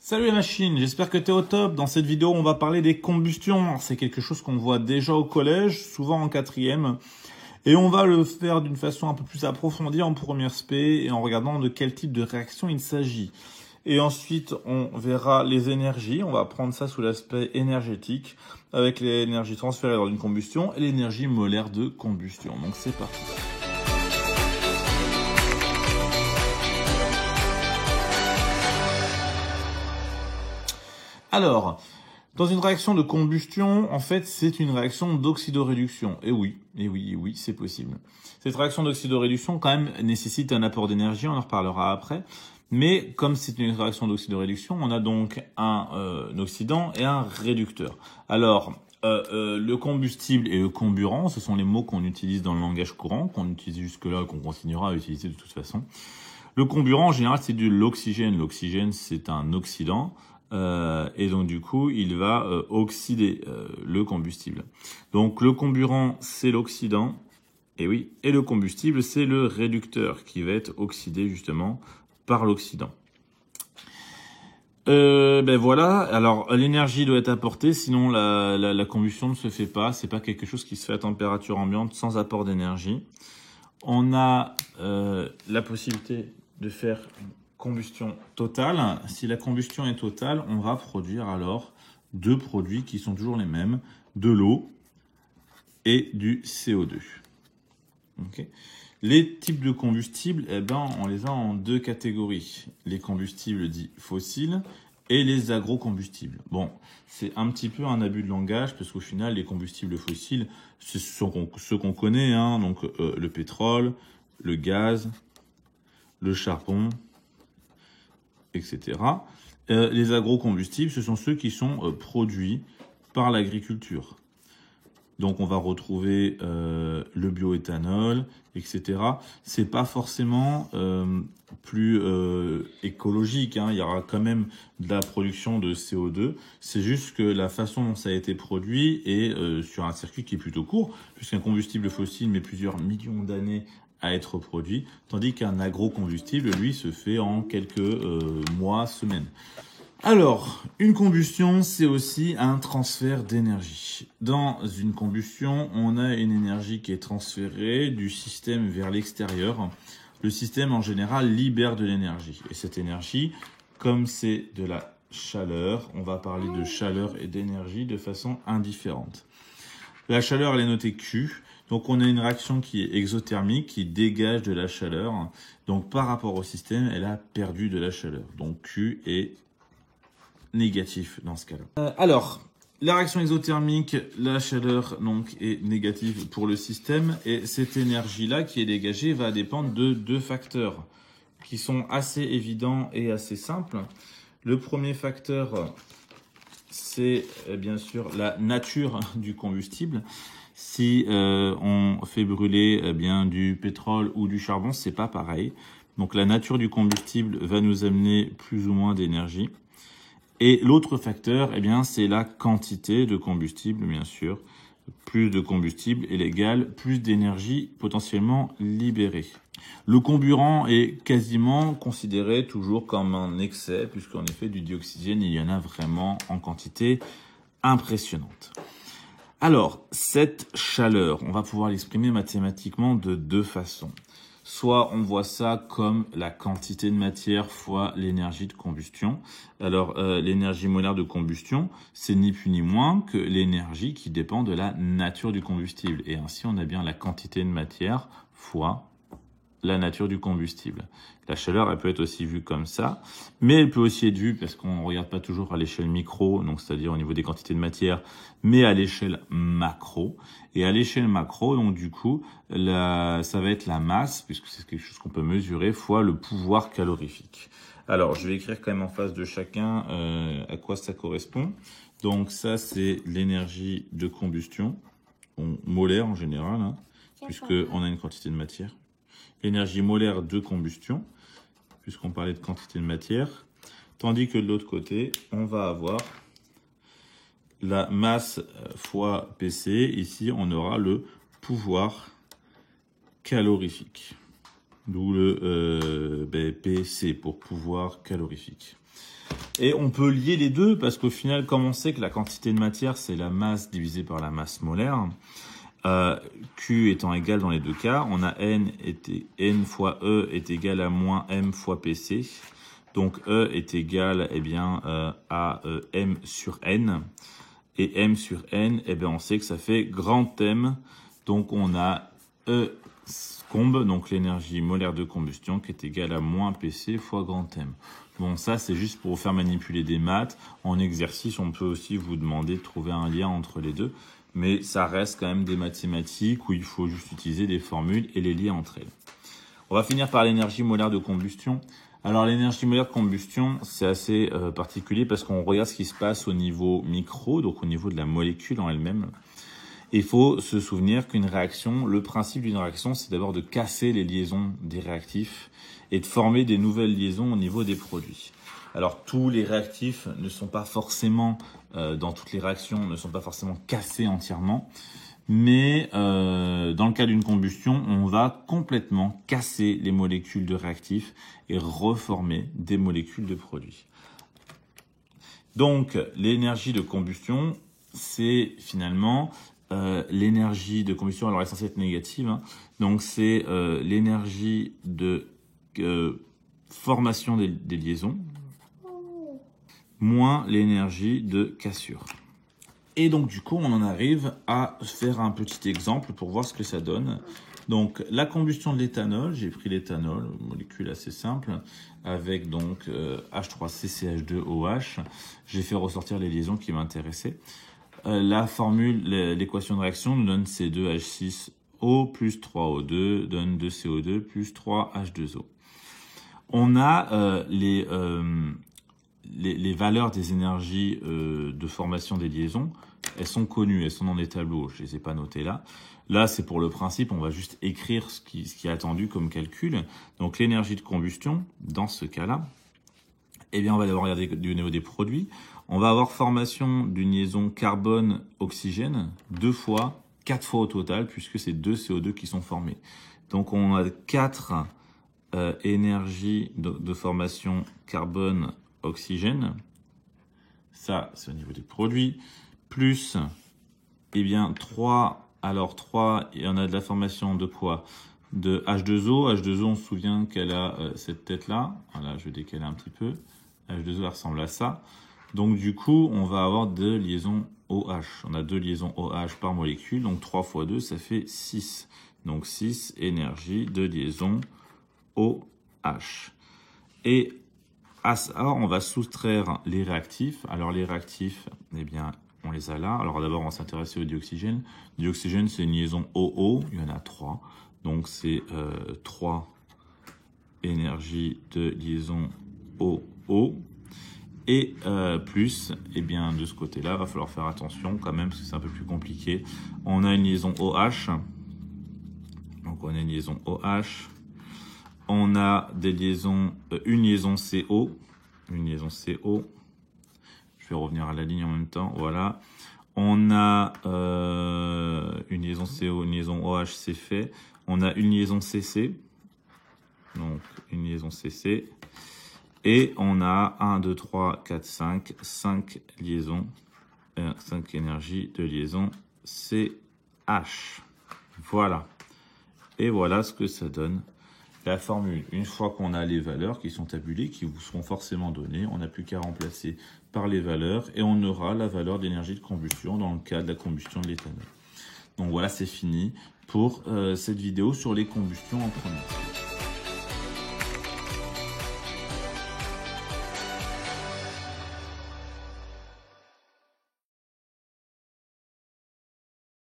Salut la machine, j'espère que tu es au top. Dans cette vidéo, on va parler des combustions. C'est quelque chose qu'on voit déjà au collège, souvent en quatrième. Et on va le faire d'une façon un peu plus approfondie en première spé et en regardant de quel type de réaction il s'agit. Et ensuite, on verra les énergies. On va prendre ça sous l'aspect énergétique avec l'énergie transférée lors d'une combustion et l'énergie molaire de combustion. Donc c'est parti. Alors, dans une réaction de combustion, en fait, c'est une réaction d'oxydoréduction. Et oui, c'est possible. Cette réaction d'oxydoréduction, quand même, nécessite un apport d'énergie, on en reparlera après. Mais comme c'est une réaction d'oxydoréduction, on a donc un oxydant et un réducteur. Alors, le combustible et le comburant, ce sont les mots qu'on utilise dans le langage courant, qu'on utilise jusque-là et qu'on continuera à utiliser de toute façon. Le comburant, en général, c'est de l'oxygène. L'oxygène, c'est un oxydant. Et donc du coup, il va oxyder le combustible. Donc le comburant, c'est l'oxydant, et oui, et le combustible, c'est le réducteur qui va être oxydé justement par l'oxydant. Ben voilà, alors l'énergie doit être apportée, sinon la combustion ne se fait pas. C'est pas quelque chose qui se fait à température ambiante sans apport d'énergie. On a la possibilité de faire combustion totale. Si la combustion est totale, on va produire alors deux produits qui sont toujours les mêmes, de l'eau et du CO2. Okay. Les types de combustibles, eh ben, on les a en deux catégories. Les combustibles dits fossiles et les agrocombustibles. Bon, c'est un petit peu un abus de langage parce qu'au final, les combustibles fossiles, ce sont ceux qu'on connaît, hein, donc le pétrole, le gaz, le charbon, etc. Les agrocombustibles, ce sont ceux qui sont produits par l'agriculture. Donc on va retrouver le bioéthanol, etc. C'est pas forcément plus écologique, hein. Il y aura quand même de la production de CO2. C'est juste que la façon dont ça a été produit est sur un circuit qui est plutôt court, puisqu'un combustible fossile met plusieurs millions d'années à être produit, tandis qu'un agrocombustible, lui, se fait en quelques mois, semaines. Alors, une combustion, c'est aussi un transfert d'énergie. Dans une combustion, on a une énergie qui est transférée du système vers l'extérieur. Le système, en général, libère de l'énergie. Et cette énergie, comme c'est de la chaleur, on va parler de chaleur et d'énergie de façon indifférente. La chaleur, elle est notée Q. Donc, on a une réaction qui est exothermique, qui dégage de la chaleur. Donc, par rapport au système, elle a perdu de la chaleur. Donc, Q est négatif dans ce cas-là. Alors, la réaction exothermique, la chaleur donc est négative pour le système. Et cette énergie-là qui est dégagée va dépendre de deux facteurs qui sont assez évidents et assez simples. Le premier facteur, c'est bien sûr la nature du combustible. Si on fait brûler bien du pétrole ou du charbon, c'est pas pareil. Donc la nature du combustible va nous amener plus ou moins d'énergie. Et l'autre facteur, eh bien, c'est la quantité de combustible, bien sûr. Plus de combustible est égal plus d'énergie potentiellement libérée. Le comburant est quasiment considéré toujours comme un excès, puisqu'en effet, du dioxygène, il y en a vraiment en quantité impressionnante. Alors, cette chaleur, on va pouvoir l'exprimer mathématiquement de deux façons. Soit on voit ça comme la quantité de matière fois l'énergie de combustion. Alors, l'énergie molaire de combustion, c'est ni plus ni moins que l'énergie qui dépend de la nature du combustible. Et ainsi, on a bien la quantité de matière fois la nature du combustible. La chaleur, elle peut être aussi vue comme ça, mais elle peut aussi être vue, parce qu'on ne regarde pas toujours à l'échelle micro, donc c'est-à-dire au niveau des quantités de matière, mais à l'échelle macro. Et à l'échelle macro, donc du coup, ça va être la masse, puisque c'est quelque chose qu'on peut mesurer, fois le pouvoir calorifique. Alors, je vais écrire quand même en face de chacun à quoi ça correspond. Donc ça, c'est l'énergie de combustion, molaire en général, hein, puisqu'on a une quantité de matière. L'énergie molaire de combustion, puisqu'on parlait de quantité de matière, tandis que de l'autre côté, on va avoir la masse fois PC. Ici, on aura le pouvoir calorifique, d'où le PC pour pouvoir calorifique. Et on peut lier les deux parce qu'au final, comme on sait que la quantité de matière, c'est la masse divisée par la masse molaire, Q étant égal dans les deux cas, on a N fois E est égal à moins M fois PC. Donc E est égal à M sur N. Et M sur N, on sait que ça fait grand M. Donc on a E comb, donc l'énergie molaire de combustion, qui est égale à moins PC fois grand M. Bon, ça, c'est juste pour vous faire manipuler des maths. En exercice, on peut aussi vous demander de trouver un lien entre les deux. Mais ça reste quand même des mathématiques où il faut juste utiliser des formules et les lier entre elles. On va finir par l'énergie molaire de combustion. Alors, l'énergie molaire de combustion, c'est assez particulier parce qu'on regarde ce qui se passe au niveau micro, donc au niveau de la molécule en elle-même. Il faut se souvenir qu'une réaction, le principe d'une réaction, c'est d'abord de casser les liaisons des réactifs et de former des nouvelles liaisons au niveau des produits. Alors, tous les réactifs ne sont pas forcément, dans toutes les réactions, ne sont pas forcément cassés entièrement. Mais dans le cas d'une combustion, on va complètement casser les molécules de réactifs et reformer des molécules de produits. Donc, l'énergie de combustion, c'est finalement l'énergie de combustion, alors elle est censée être négative, hein. Donc c'est l'énergie de formation des liaisons moins l'énergie de cassure. Et donc du coup on en arrive à faire un petit exemple pour voir ce que ça donne. Donc la combustion de l'éthanol, j'ai pris l'éthanol, molécule assez simple, avec donc H3CCH2OH. J'ai fait ressortir les liaisons qui m'intéressaient. La formule, l'équation de réaction nous donne C2H6O plus 3O2 donne 2CO2 plus 3H2O. On a les valeurs des énergies de formation des liaisons. Elles sont connues, elles sont dans des tableaux, je les ai pas notées là. Là, c'est pour le principe, on va juste écrire ce qui est attendu comme calcul. Donc l'énergie de combustion, dans ce cas-là, on va d'abord regarder du niveau des produits. On va avoir formation d'une liaison carbone-oxygène 4 fois au total, puisque c'est 2 CO2 qui sont formés. Donc on a 4 énergies de formation carbone-oxygène. Ça, c'est au niveau des produits. Plus, 3. Alors 3, il y en a de la formation de quoi? De H2O. H2O, on se souvient qu'elle a cette tête-là. Voilà, je vais décaler un petit peu. H2O, elle ressemble à ça. Donc du coup, on va avoir 2 liaisons OH. On a 2 liaisons OH par molécule, donc 3 fois 2, ça fait 6. Donc 6 énergie de liaison OH. Et à ça, on va soustraire les réactifs. Alors les réactifs, on les a là. Alors d'abord, on va s'intéresser au dioxygène. Dioxygène, c'est une liaison OO, il y en a 3. Donc c'est 3 énergie de liaison OO. Et plus, de ce côté-là, va falloir faire attention quand même, parce que c'est un peu plus compliqué. On a une liaison OH. Donc on a une liaison OH. On a des liaisons, une liaison CO. Une liaison CO. Je vais revenir à la ligne en même temps. Voilà. On a une liaison CO, une liaison OH, c'est fait. On a une liaison CC. Donc une liaison CC. Et on a 1, 2, 3, 4, 5 liaisons, 5 énergies de liaison CH. Voilà. Et voilà ce que ça donne. La formule, une fois qu'on a les valeurs qui sont tabulées, qui vous seront forcément données, on n'a plus qu'à remplacer par les valeurs et on aura la valeur d'énergie de combustion dans le cas de la combustion de l'éthanol. Donc voilà, c'est fini pour cette vidéo sur les combustions en premier.